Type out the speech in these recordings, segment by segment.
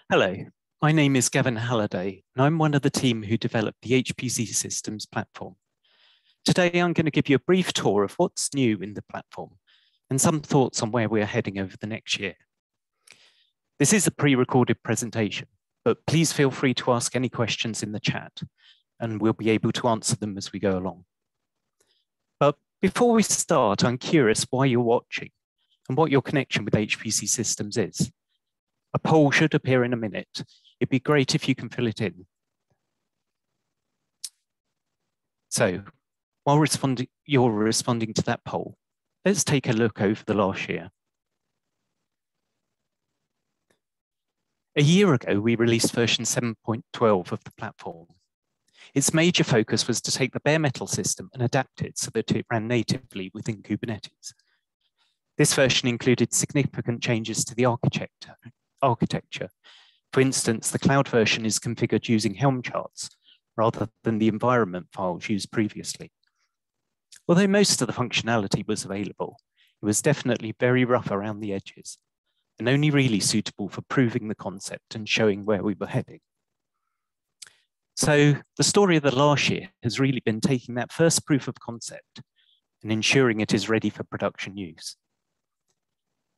Hello, my name is Gavin Halliday, and I'm one of the team who developed the HPC Systems platform. Today, I'm going to give you a brief tour of what's new in the platform and some thoughts on where we're heading over the next year. This is a pre-recorded presentation, but please feel free to ask any questions in the chat, and we'll be able to answer them as we go along. But before we start, I'm curious why you're watching and what your connection with HPC Systems is. A poll should appear in a minute. It'd be great if you can fill it in. So while you're responding to that poll, let's take a look over the last year. A year ago, we released version 7.12 of the platform. Its major focus was to take the bare metal system and adapt it so that it ran natively within Kubernetes. This version included significant changes to the architecture. For instance, the cloud version is configured using Helm charts rather than the environment files used previously. Although most of the functionality was available, it was definitely very rough around the edges and only really suitable for proving the concept and showing where we were heading. So the story of the last year has really been taking that first proof of concept and ensuring it is ready for production use.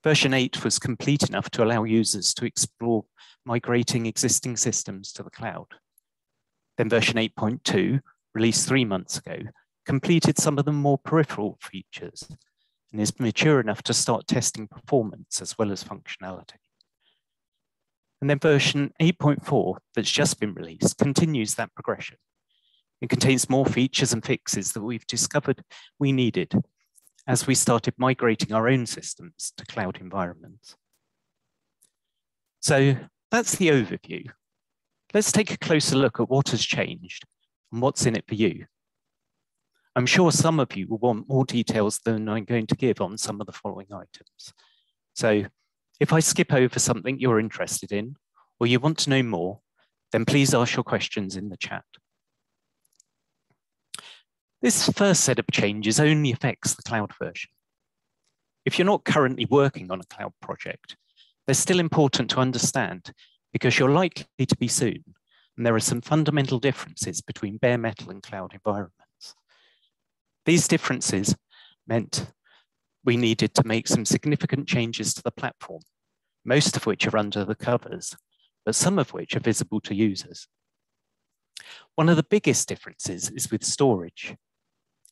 Version 8 was complete enough to allow users to explore migrating existing systems to the cloud. Then version 8.2, released 3 months ago, completed some of the more peripheral features and is mature enough to start testing performance as well as functionality. And then version 8.4 that's just been released continues that progression. It contains more features and fixes that we've discovered we needed as we started migrating our own systems to cloud environments. So that's the overview. Let's take a closer look at what has changed and what's in it for you. I'm sure some of you will want more details than I'm going to give on some of the following items. So if I skip over something you're interested in or you want to know more, then please ask your questions in the chat. This first set of changes only affects the cloud version. If you're not currently working on a cloud project, they're still important to understand because you're likely to be soon, and there are some fundamental differences between bare metal and cloud environments. These differences meant we needed to make some significant changes to the platform, most of which are under the covers, but some of which are visible to users. One of the biggest differences is with storage.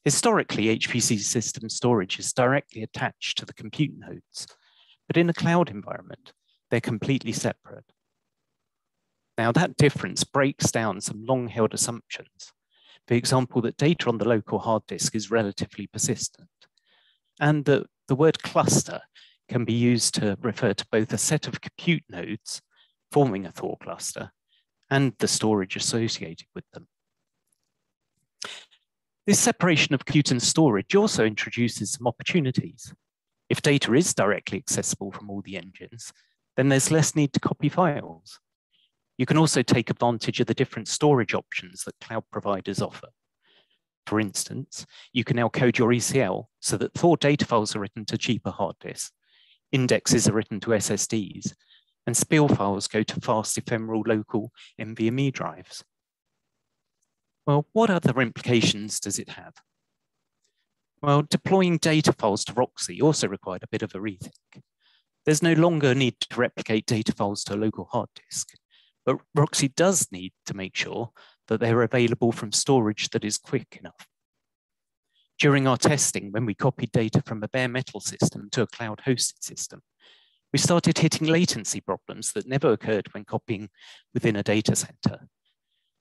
Historically, HPC system storage is directly attached to the compute nodes, but in a cloud environment, they're completely separate. Now that difference breaks down some long-held assumptions. For example, that data on the local hard disk is relatively persistent, and that the word cluster can be used to refer to both a set of compute nodes forming a Thor cluster and the storage associated with them. This separation of compute and storage also introduces some opportunities. If data is directly accessible from all the engines, then there's less need to copy files. You can also take advantage of the different storage options that cloud providers offer. For instance, you can now code your ECL so that Thor data files are written to cheaper hard disks, indexes are written to SSDs, and spill files go to fast ephemeral local NVMe drives. Well, what other implications does it have? Well, deploying data files to Roxy also required a bit of a rethink. There's no longer a need to replicate data files to a local hard disk, but Roxy does need to make sure that they're available from storage that is quick enough. During our testing, when we copied data from a bare metal system to a cloud-hosted system, we started hitting latency problems that never occurred when copying within a data center.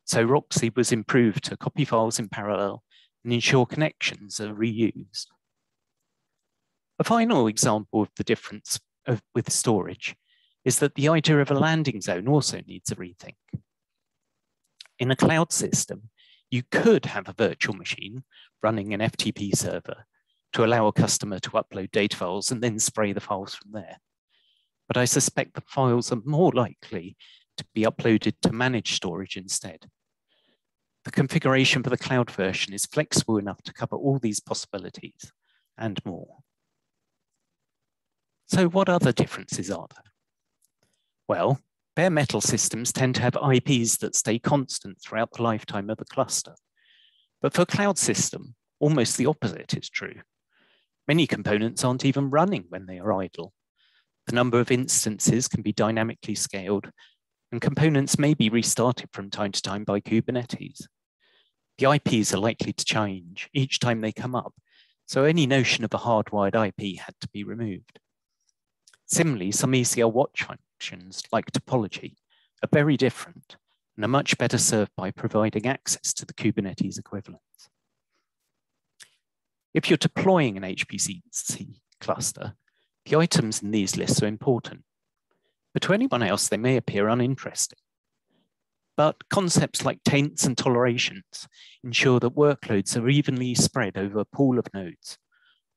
So Roxy was improved to copy files in parallel and ensure connections are reused. A final example of the difference with storage is that the idea of a landing zone also needs a rethink. In a cloud system, you could have a virtual machine running an FTP server to allow a customer to upload data files and then spray the files from there. But I suspect the files are more likely to be uploaded to managed storage instead. The configuration for the cloud version is flexible enough to cover all these possibilities and more. So what other differences are there? Well, Bare metal systems tend to have IPs that stay constant throughout the lifetime of the cluster. But for a cloud system, almost the opposite is true. Many components aren't even running when they are idle. The number of instances can be dynamically scaled, and components may be restarted from time to time by Kubernetes. The IPs are likely to change each time they come up, so any notion of a hardwired IP had to be removed. Similarly, some ECL watch functions, like topology, are very different and are much better served by providing access to the Kubernetes equivalents. If you're deploying an HPCC cluster, the items in these lists are important, but to anyone else, they may appear uninteresting. But concepts like taints and tolerations ensure that workloads are evenly spread over a pool of nodes,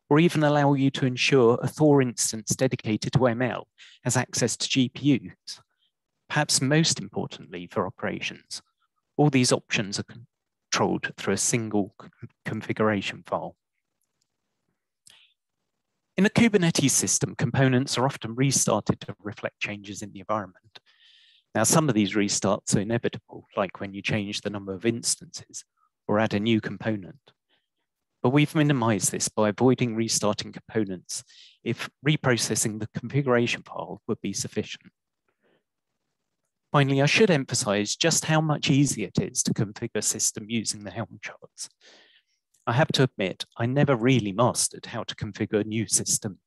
or even allow you to ensure a Thor instance dedicated to ML has access to GPUs. Perhaps most importantly for operations, all these options are controlled through a single configuration file. In a Kubernetes system, components are often restarted to reflect changes in the environment. Now, some of these restarts are inevitable, like when you change the number of instances or add a new component. But we've minimized this by avoiding restarting components if reprocessing the configuration file would be sufficient. Finally, I should emphasize just how much easier it is to configure a system using the Helm charts. I have to admit, I never really mastered how to configure a new system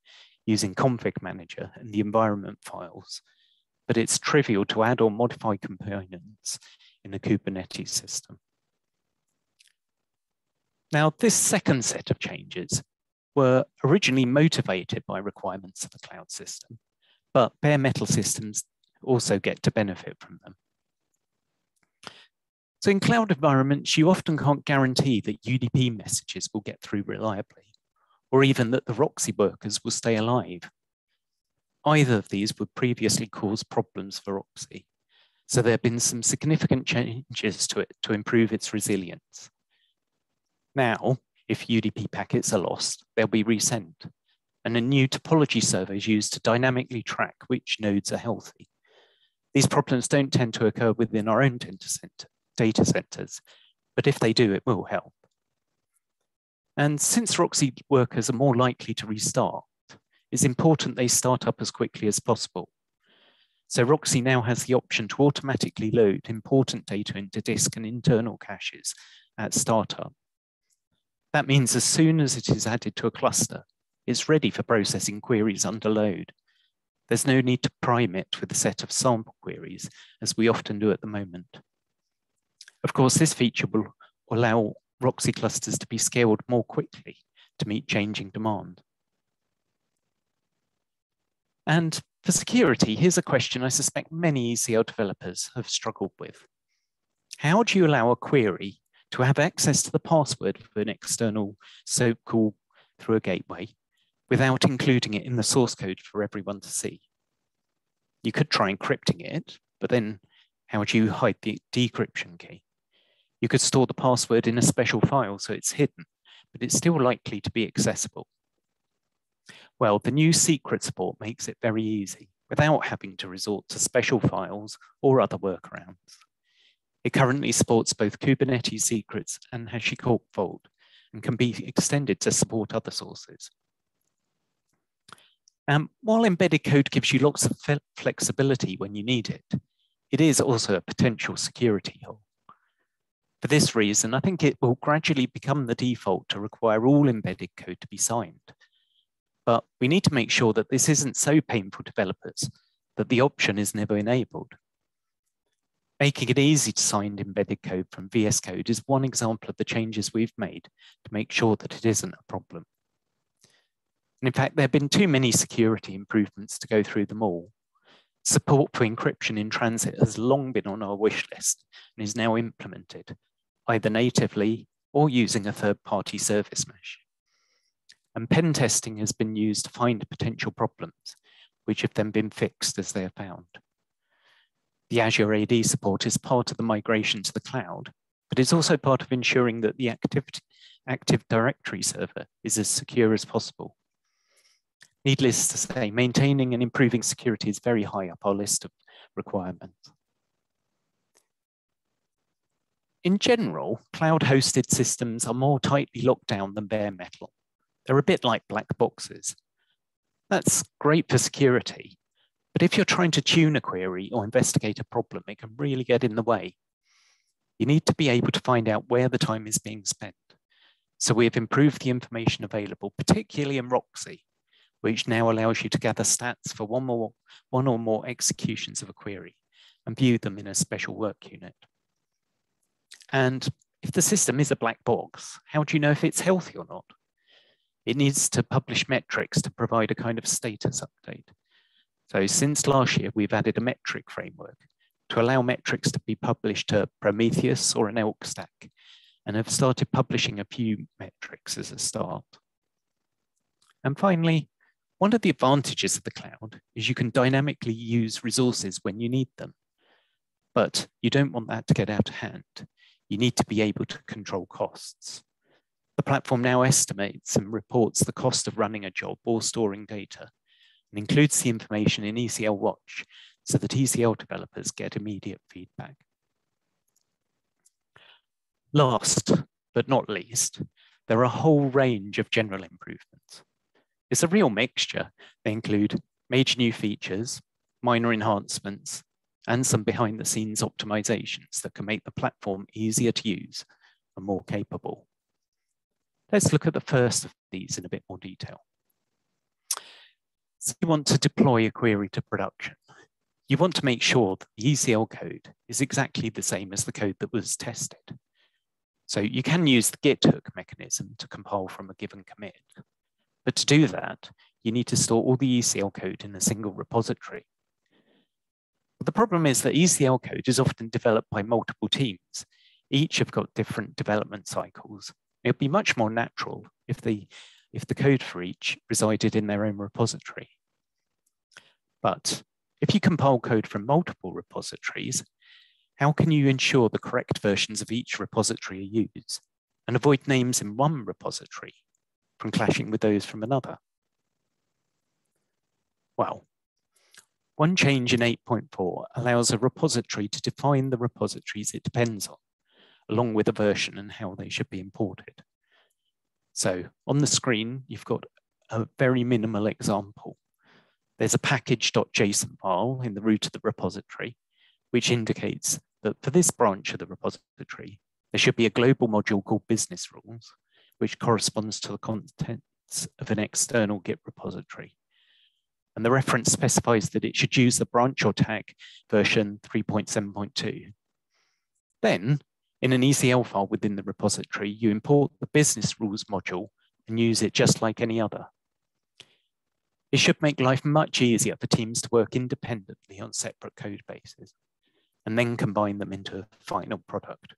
using config manager and the environment files, but it's trivial to add or modify components in a Kubernetes system. Now, this second set of changes were originally motivated by requirements of the cloud system, but bare metal systems also get to benefit from them. So in cloud environments, you often can't guarantee that UDP messages will get through reliably, or even that the Roxy workers will stay alive. Either of these would previously cause problems for Roxy, so there have been some significant changes to it to improve its resilience. Now, if UDP packets are lost, they'll be resent, and a new topology server is used to dynamically track which nodes are healthy. These problems don't tend to occur within our own data centers, but if they do, it will help. And since Roxy workers are more likely to restart, it's important they start up as quickly as possible. So Roxy now has the option to automatically load important data into disk and internal caches at startup. That means as soon as it is added to a cluster, it's ready for processing queries under load. There's no need to prime it with a set of sample queries, as we often do at the moment. Of course, this feature will allow Roxy clusters to be scaled more quickly to meet changing demand. And for security, here's a question I suspect many ECL developers have struggled with. How do you allow a query to have access to the password for an external SOAP call through a gateway without including it in the source code for everyone to see? You could try encrypting it, but then how do you hide the decryption key? You could store the password in a special file so it's hidden, but it's still likely to be accessible. Well, the new secret support makes it very easy without having to resort to special files or other workarounds. It currently supports both Kubernetes secrets and HashiCorp Vault and can be extended to support other sources. While embedded code gives you lots of flexibility when you need it, it is also a potential security hole. For this reason, I think it will gradually become the default to require all embedded code to be signed. But we need to make sure that this isn't so painful to developers that the option is never enabled. Making it easy to sign embedded code from VS Code is one example of the changes we've made to make sure that it isn't a problem. And in fact, there have been too many security improvements to go through them all. Support for encryption in transit has long been on our wish list and is now implemented, either natively or using a third-party service mesh. And pen testing has been used to find potential problems, which have then been fixed as they are found. The Azure AD support is part of the migration to the cloud, but it's also part of ensuring that the Active Directory server is as secure as possible. Needless to say, maintaining and improving security is very high up our list of requirements. In general, cloud-hosted systems are more tightly locked down than bare metal. They're a bit like black boxes. That's great for security, but if you're trying to tune a query or investigate a problem, it can really get in the way. You need to be able to find out where the time is being spent. So we have improved the information available, particularly in Roxy, which now allows you to gather stats for one or more executions of a query and view them in a special work unit. And if the system is a black box, how do you know if it's healthy or not? It needs to publish metrics to provide a kind of status update. So since last year, we've added a metric framework to allow metrics to be published to Prometheus or an Elk stack, and have started publishing a few metrics as a start. And finally, one of the advantages of the cloud is you can dynamically use resources when you need them, but you don't want that to get out of hand. You need to be able to control costs. The platform now estimates and reports the cost of running a job or storing data, and includes the information in ECL Watch so that ECL developers get immediate feedback. Last but not least, there are a whole range of general improvements. It's a real mixture. They include major new features, minor enhancements, and some behind-the-scenes optimizations that can make the platform easier to use and more capable. Let's look at the first of these in a bit more detail. So you want to deploy a query to production. You want to make sure that the ECL code is exactly the same as the code that was tested. So you can use the Git hook mechanism to compile from a given commit. But to do that, you need to store all the ECL code in a single repository. But the problem is that ECL code is often developed by multiple teams. Each have got different development cycles. It would be much more natural if the code for each resided in their own repository. But if you compile code from multiple repositories, how can you ensure the correct versions of each repository are used and avoid names in one repository from clashing with those from another? Well, one change in 8.4 allows a repository to define the repositories it depends on, along with a version and how they should be imported. So on the screen, you've got a very minimal example. There's a package.json file in the root of the repository, which indicates that for this branch of the repository, there should be a global module called business rules, which corresponds to the contents of an external Git repository. And the reference specifies that it should use the branch or tag version 3.7.2. Then, in an ECL file within the repository, you import the business rules module and use it just like any other. It should make life much easier for teams to work independently on separate code bases and then combine them into a final product.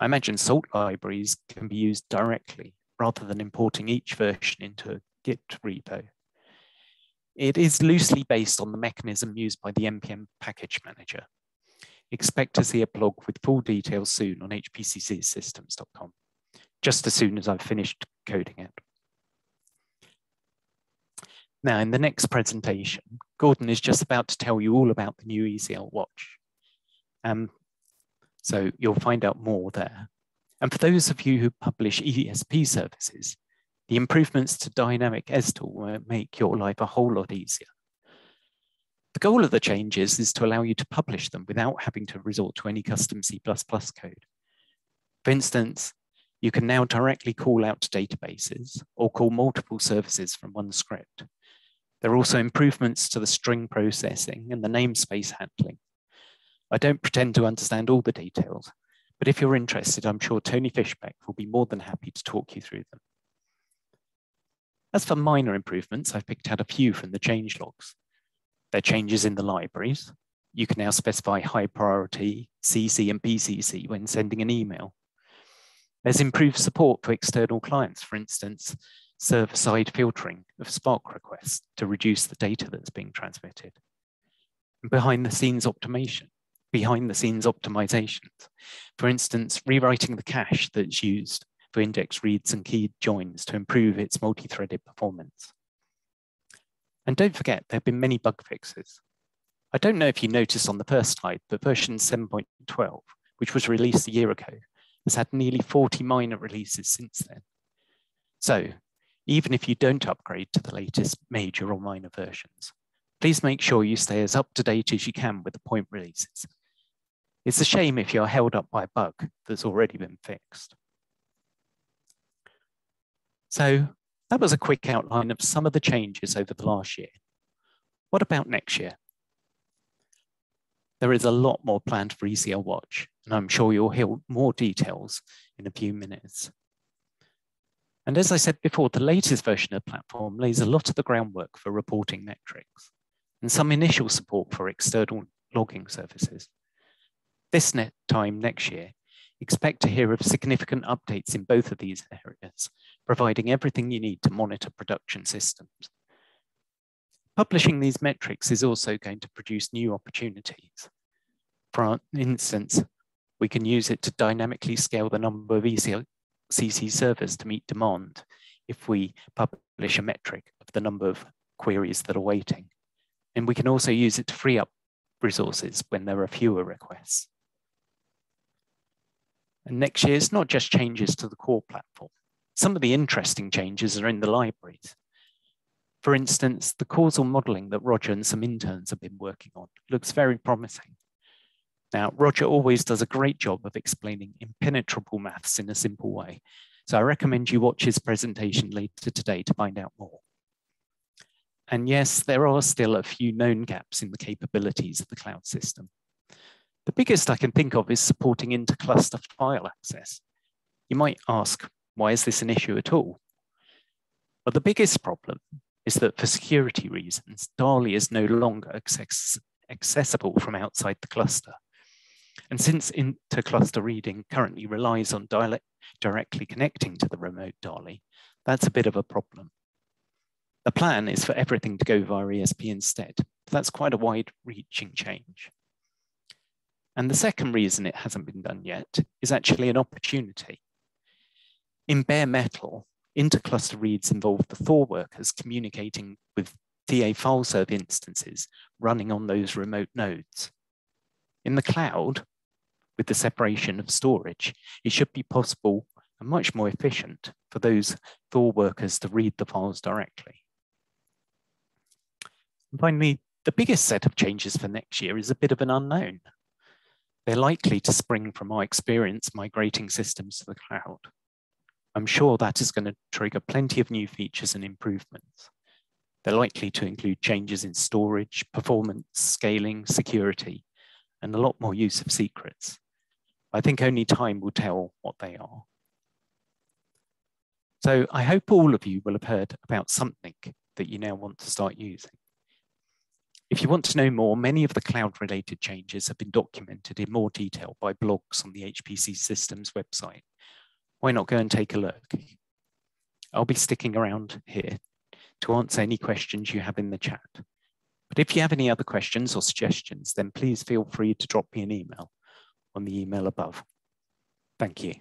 I imagine salt libraries can be used directly rather than importing each version into a Git repo. It is loosely based on the mechanism used by the NPM package manager. Expect to see a blog with full details soon on hpccsystems.com, just as soon as I've finished coding it. Now, in the next presentation, Gordon is just about to tell you all about the new ECL Watch. So you'll find out more there. And for those of you who publish ESP services, the improvements to dynamic ESTL will make your life a whole lot easier. The goal of the changes is to allow you to publish them without having to resort to any custom C++ code. For instance, you can now directly call out to databases or call multiple services from one script. There are also improvements to the string processing and the namespace handling. I don't pretend to understand all the details, but if you're interested, I'm sure Tony Fishbeck will be more than happy to talk you through them. As for minor improvements, I've picked out a few from the change logs. There are changes in the libraries. You can now specify high priority, CC and PCC when sending an email. There's improved support for external clients, for instance, server-side filtering of Spark requests to reduce the data that's being transmitted. And behind-the-scenes optimizations. For instance, rewriting the cache that's used for index reads and key joins to improve its multi-threaded performance. And don't forget, there have been many bug fixes. I don't know if you noticed on the first slide, but version 7.12, which was released a year ago, has had nearly 40 minor releases since then. So even if you don't upgrade to the latest major or minor versions, please make sure you stay as up to date as you can with the point releases. It's a shame if you're held up by a bug that's already been fixed. So that was a quick outline of some of the changes over the last year. What about next year? There is a lot more planned for ECL Watch, and I'm sure you'll hear more details in a few minutes. And as I said before, the latest version of the platform lays a lot of the groundwork for reporting metrics and some initial support for external logging services. This time next year, expect to hear of significant updates in both of these areas, providing everything you need to monitor production systems. Publishing these metrics is also going to produce new opportunities. For instance, we can use it to dynamically scale the number of HPCC servers to meet demand if we publish a metric of the number of queries that are waiting. And we can also use it to free up resources when there are fewer requests. And next year, it's not just changes to the core platform. Some of the interesting changes are in the libraries. For instance, the causal modeling that Roger and some interns have been working on looks very promising. Now, Roger always does a great job of explaining impenetrable maths in a simple way. So I recommend you watch his presentation later today to find out more. And yes, there are still a few known gaps in the capabilities of the cloud system. The biggest I can think of is supporting inter-cluster file access. You might ask, why is this an issue at all? But the biggest problem is that for security reasons, DALI is no longer accessible from outside the cluster. And since inter-cluster reading currently relies on directly connecting to the remote DALI, that's a bit of a problem. The plan is for everything to go via ESP instead. That's quite a wide-reaching change. And the second reason it hasn't been done yet is actually an opportunity. In bare metal, inter-cluster reads involve the Thor workers communicating with TA file server instances running on those remote nodes. In the cloud, with the separation of storage, it should be possible and much more efficient for those Thor workers to read the files directly. And finally, the biggest set of changes for next year is a bit of an unknown. They're likely to spring from our experience migrating systems to the cloud. I'm sure that is going to trigger plenty of new features and improvements. They're likely to include changes in storage, performance, scaling, security, and a lot more use of secrets. I think only time will tell what they are. So I hope all of you will have heard about something that you now want to start using. If you want to know more, many of the cloud-related changes have been documented in more detail by blogs on the HPC Systems website. Why not go and take a look? I'll be sticking around here to answer any questions you have in the chat. But if you have any other questions or suggestions, then please feel free to drop me an email on the email above. Thank you.